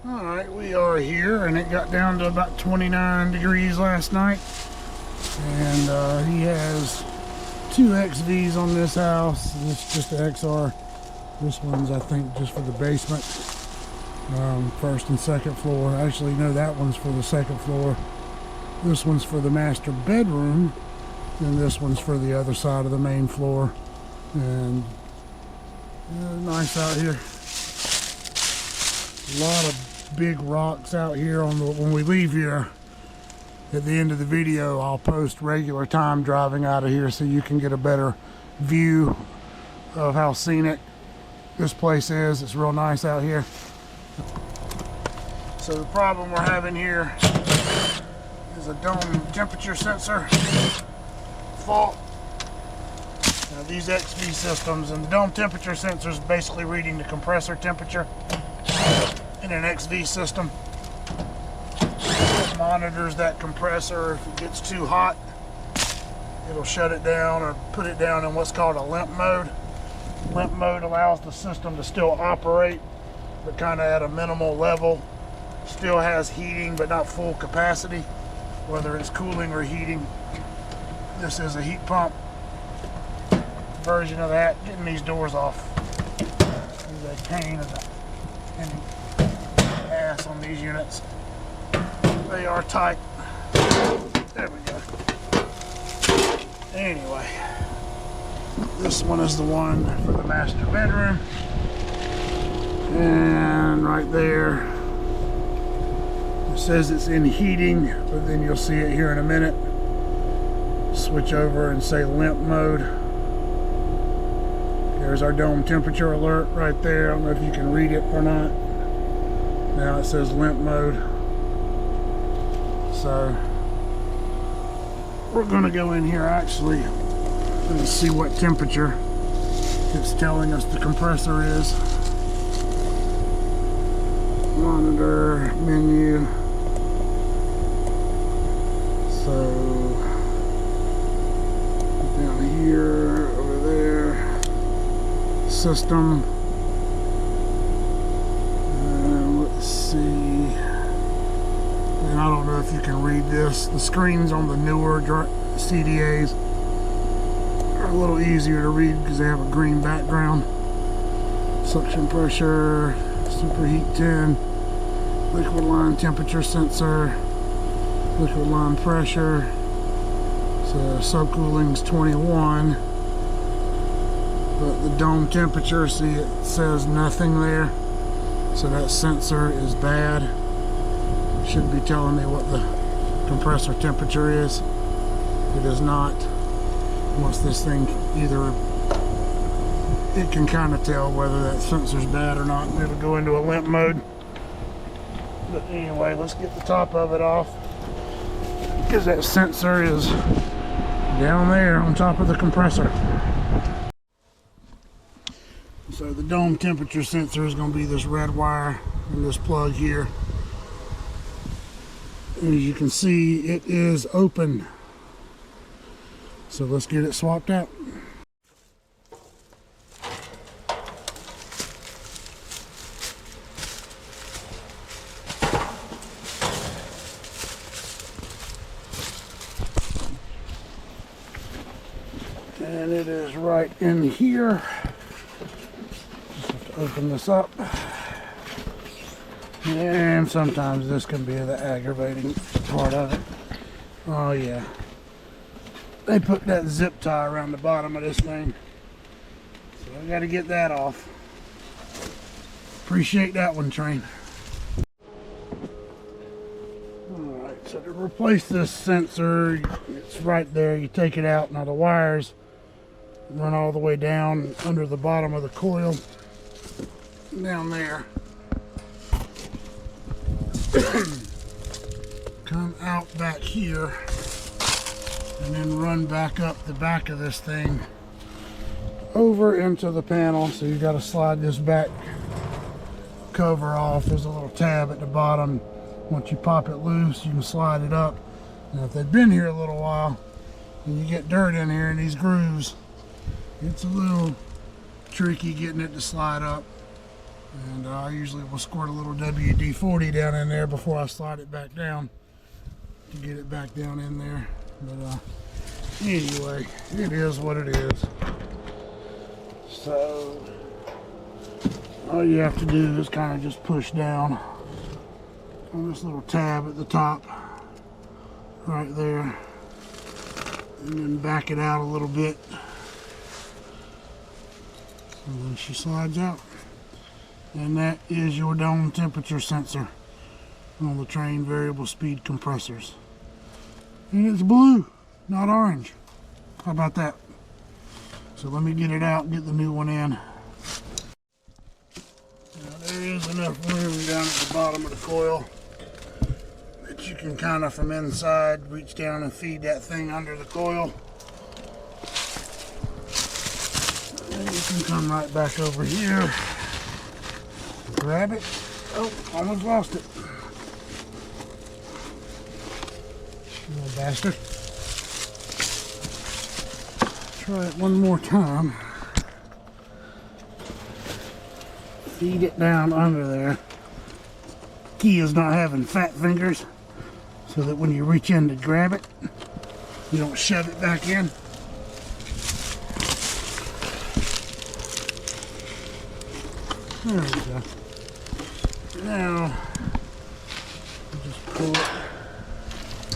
Alright, we are here, and it got down to about 29 degrees last night. And he has two XVs on this house. This is just the XR. This one's, I think, just for the basement. First and second floor. Actually, no, that one's for the second floor. This one's for the master bedroom. And this one's for the other side of the main floor. And nice out here. A lot of big rocks out here when we leave here. At the end of the video, I'll post regular time driving out of here so you can get a better view of how scenic this place is. It's real nice out here. So the problem we're having here is a dome temperature sensor fault. Now these XV systems, and the dome temperature sensor is basically reading the compressor temperature in an XV system. It monitors that compressor. If it gets too hot, it'll shut it down or put it down in what's called a limp mode. Limp mode allows the system to still operate, but kind of at a minimal level. Still has heating, but not full capacity, whether it's cooling or heating. This is a heat pump version of that. Getting these doors off is a pain in the ass on these units. They are tight. There we go. Anyway, this one is the one for the master bedroom. And right there, it says it's in heating, but then you'll see it here in a minute. Switch over and say limp mode. There's our dome temperature alert right there. I don't know if you can read it or not. Now it says limp mode. So we're going to go in here actually and see what temperature it's telling us the compressor is. Monitor, menu. So down here, over there, system. Let's see. And I don't know if you can read this. The screens on the newer CDAs are a little easier to read because they have a green background. Suction pressure, superheat 10, liquid line temperature sensor, liquid line pressure. So subcooling's 21, but the dome temperature, see, it says nothing there. So that sensor is bad. It should be telling me what the compressor temperature is. It is not. Once this thing, either it can kind of tell whether that sensor's bad or not, and it'll go into a limp mode. But anyway, let's get the top of it off, because that sensor is down there on top of the compressor. So the dome temperature sensor is going to be this red wire and this plug here. And as you can see, it is open. So let's get it swapped out. And it is right in here. Just have to open this up. And sometimes this can be the aggravating part of it. Oh yeah. They put that zip tie around the bottom of this thing. So I gotta get that off. Appreciate that one, Trane. Alright, so to replace this sensor, it's right there. You take it out. Now the wires run all the way down under the bottom of the coil. Down there. Come out back here and then run back up the back of this thing over into the panel. So you got to slide this back cover off. There's a little tab at the bottom. Once you pop it loose, you can slide it up. Now if they've been here a little while and you get dirt in here in these grooves, it's a little tricky getting it to slide up. And I usually will squirt a little WD-40 down in there before I slide it back down to get it back down in there. But anyway, it is what it is. So all you have to do is kind of just push down on this little tab at the top right there, and then back it out a little bit, and then she slides out. And that is your dome temperature sensor on the Trane variable speed compressors. And it's blue, not orange. How about that? So let me get it out and get the new one in. Now there is enough room down at the bottom of the coil that you can kind of from inside reach down and feed that thing under the coil. And you can come right back over here, grab it. Oh, almost lost it. You little bastard. Try it one more time. Feed it down under there. Key is not having fat fingers, so that when you reach in to grab it, you don't shove it back in. There we go. Now, just pull it,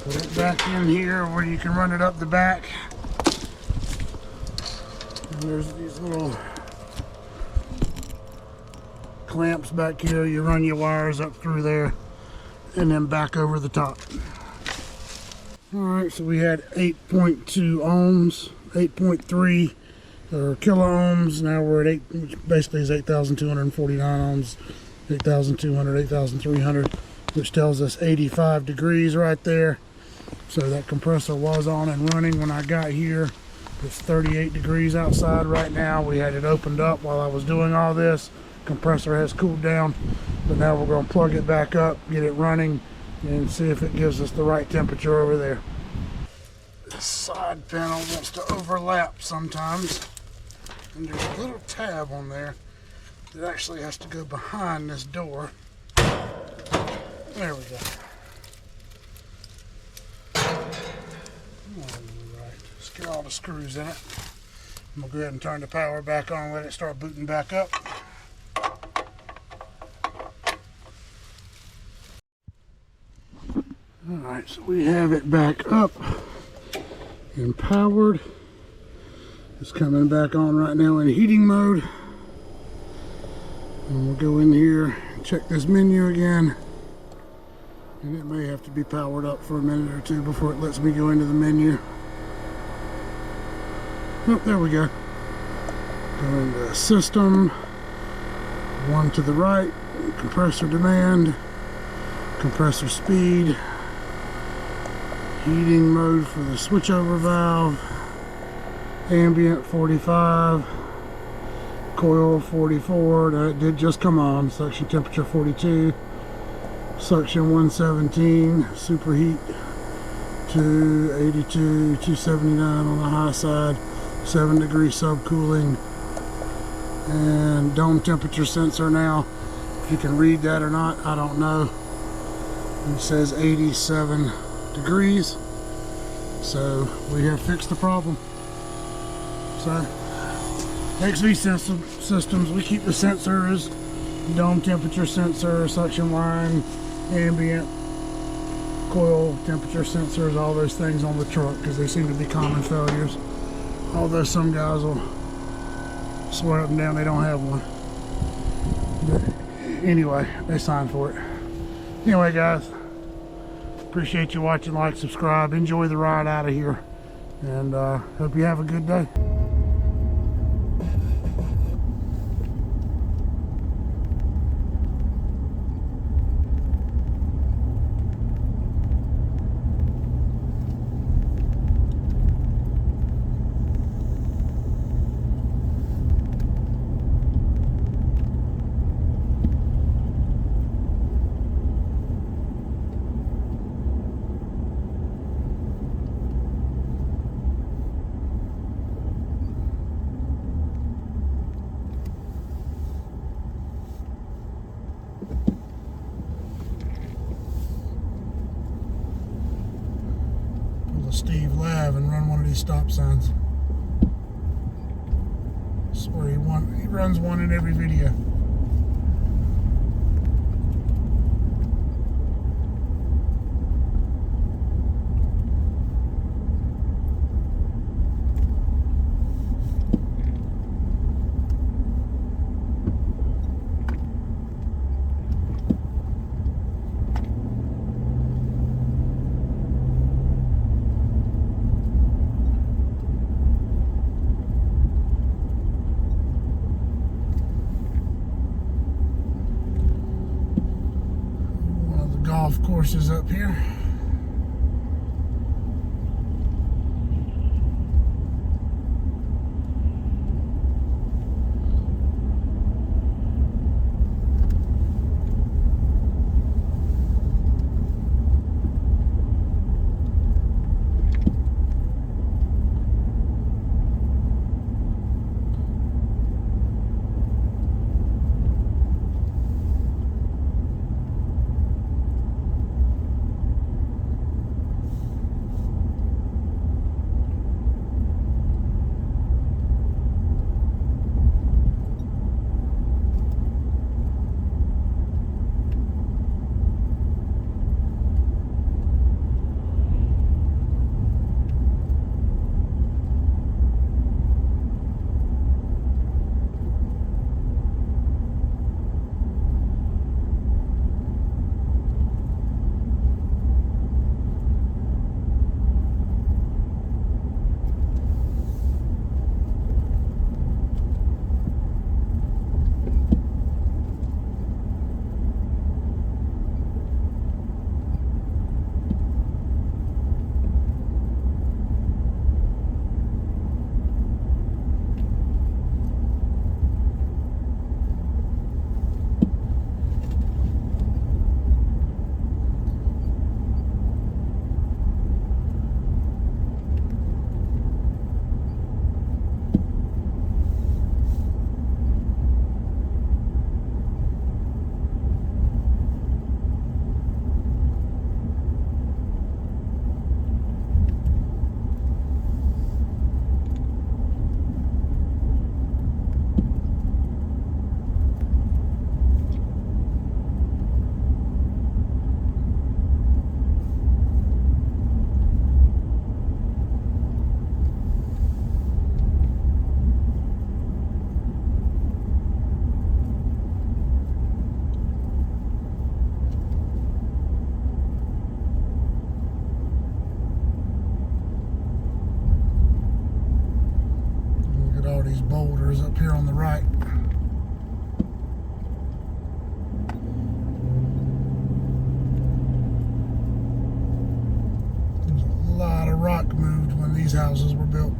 put it back in here where you can run it up the back. And there's these little clamps back here. You run your wires up through there and then back over the top. Alright, so we had 8.2 ohms, 8.3 or kilo ohms. Now we're at 8, which basically is 8,249 ohms, 8,200, 8,300, which tells us 85 degrees right there. So that compressor was on and running when I got here. It's 38 degrees outside right now. We had it opened up while I was doing all this. Compressor has cooled down, but now we're going to plug it back up, get it running, and see if it gives us the right temperature over there. This side panel wants to overlap sometimes, and there's a little tab on there that actually has to go behind this door. There we go. Alright, let's get all the screws in it. I'm going to go ahead and turn the power back on and let it start booting back up. Alright, so we have it back up and powered. It's coming back on right now in heating mode. And we'll go in here and check this menu again. And it may have to be powered up for a minute or two before it lets me go into the menu. Oh, there we go. Go into system. One to the right, compressor demand, compressor speed, heating mode for the switchover valve, ambient 45, coil 44, that did just come on, suction temperature 42, suction 117, superheat 282, 279 on the high side, 7 degree subcooling, and dome temperature sensor now. If you can read that or not, I don't know. It says 87 degrees, so we have fixed the problem. So HV systems, we keep the sensors, dome temperature sensor, suction line, ambient, coil temperature sensors, all those things on the truck because they seem to be common failures. Although some guys will swear up and down they don't have one. But anyway, they signed for it. Anyway, guys, appreciate you watching. Like, subscribe, enjoy the ride out of here, and hope you have a good day. Steve Lav and run one of these stop signs. I swear he runs one in every video. Golf courses up here. These boulders up here on the right. There's a lot of rock moved when these houses were built.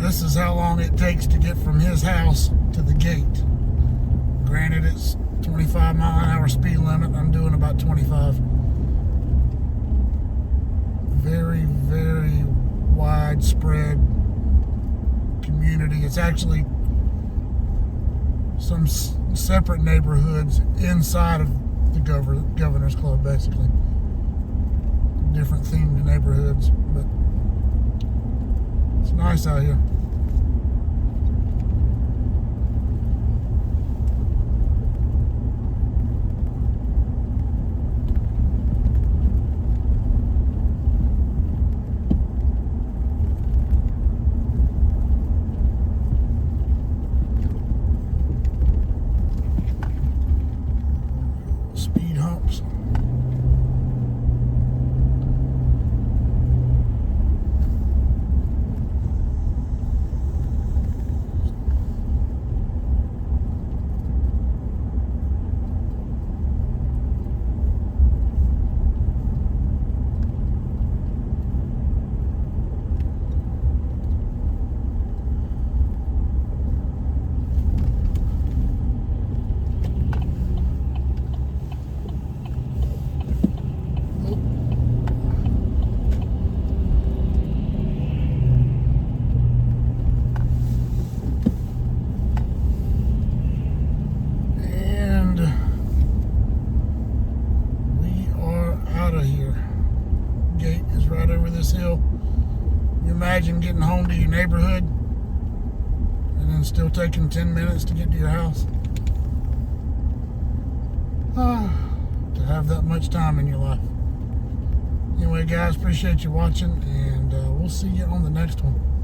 This is how long it takes to get from his house to the gate. Granted, it's 25-mile-an-hour speed limit. I'm doing about 25. Very, very widespread community. It's actually some separate neighborhoods inside of the Governor's Club, basically. different themed neighborhoods, but it's nice out here. Speed humps. Right over this hill. You imagine getting home to your neighborhood and then still taking 10 minutes to get to your house? To have that much time in your life. Anyway, guys, appreciate you watching, and we'll see you on the next one.